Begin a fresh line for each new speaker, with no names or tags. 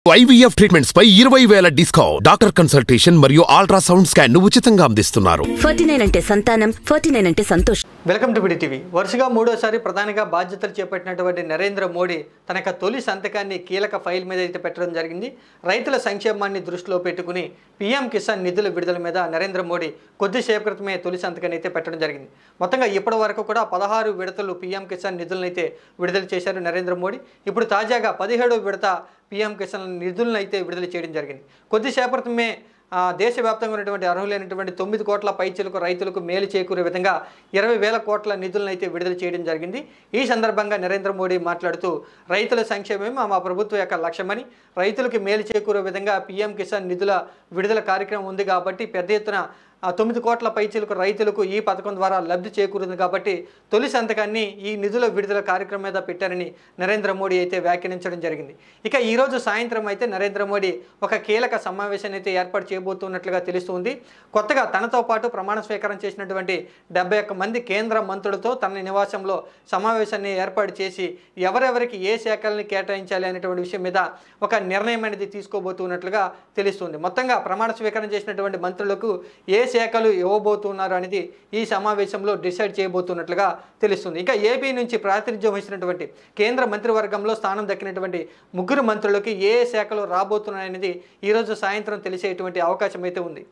IVF treatments పై 20,000 discount. Doctor consultation మరియు ultrasound scan ను ఉచితంగా అందిస్తున్నారు.
49 అంటే సంతానం, 49 అంటే సంతోషం.
Welcome to BD TV. వరుసగా మూడోసారి ప్రధానిగా బాధ్యతలు చేపట్టినటువంటి నరేంద్ర మోడీ తన తొలి సంతకాన్ని కీలక ఫైల్ మీద అయితే పెట్టడం జరిగింది. రైతుల సంక్షేమాన్ని దృష్టిలో పెట్టుకుని PM కిసాన్ నిధుల విడుదల మీద నరేంద్ర మోడీ కొద్దిసేపు క్రితమే తొలి సంతకాన్ని అయితే పెట్టడం జరిగింది. మొత్తంగా ఇప్పటి వరకు కూడా 16 విడతలు PM కిసాన్ నిధులను అయితే విడుదల చేశారు నరేంద్ర మోడీ. ఇప్పుడు తాజాగా 17వ విడత PM కిసాన్ నిధులను అయితే విడుదల చేయడం జరిగింది. కొద్దిసేపు క్రితమే దేశవ్యాప్తంగా ఉన్నటువంటి అర్హులైనటువంటి 9 కోట్ల పైచలకు రైతులకు మేలు చేకూరే విధంగా 20,000 కోట్ల నిధులను అయితే విడుదల చేయడం జరిగింది. ఈ సందర్భంగా నరేంద్ర మోడీ మాట్లాడుతూ రైతుల సంక్షేమమే మా ప్రభుత్వం యొక్క లక్ష్యమని, రైతులకు మేలు చేకూరే విధంగా PM కిసాన్ నిధుల విడుదల కార్యక్రమం ఉంది కాబట్టి పెద్ద ఎత్తున 9 కోట్ల పైచలకు రైతులకు ఈ పథకం ద్వారా లబ్ధి చేకూరుతుంది కాబట్టి తొలి సంతకాన్ని ఈ నిధుల విడుదల కార్యక్రమం మీద పెట్టారని నరేంద్ర మోడీ అయితే వ్యాఖ్యానించడం జరిగింది. ఇక ఈరోజు సాయంత్రం అయితే నరేంద్ర మోడీ ఒక కీలక సమావేశాన్ని అయితే ఏర్పాటు చేయబోతున్నట్లుగా తెలుస్తుంది. కొత్తగా తనతో పాటు ప్రమాణ స్వీకారం చేసినటువంటి 71 మంది కేంద్ర మంత్రులతో తన నివాసంలో సమావేశాన్ని ఏర్పాటు చేసి ఎవరెవరికి ఏ శాఖల్ని కేటాయించాలి అనేటువంటి విషయం మీద ఒక నిర్ణయం అనేది తీసుకోబోతున్నట్లుగా తెలుస్తుంది. మొత్తంగా ప్రమాణ స్వీకారం చేసినటువంటి మంత్రులకు ఏ శాఖలు ఇవ్వబోతున్నారు అనేది ఈ సమావేశంలో డిసైడ్ చేయబోతున్నట్లుగా తెలుస్తుంది. ఇంకా ఏపీ నుంచి ప్రాతినిధ్యం వహించినటువంటి కేంద్ర మంత్రివర్గంలో స్థానం దక్కినటువంటి 3 మంత్రులకి ఏ శాఖలు రాబోతున్నాయనేది ఈరోజు సాయంత్రం తెలిసేటువంటి అవకాశం అయితే ఉంది.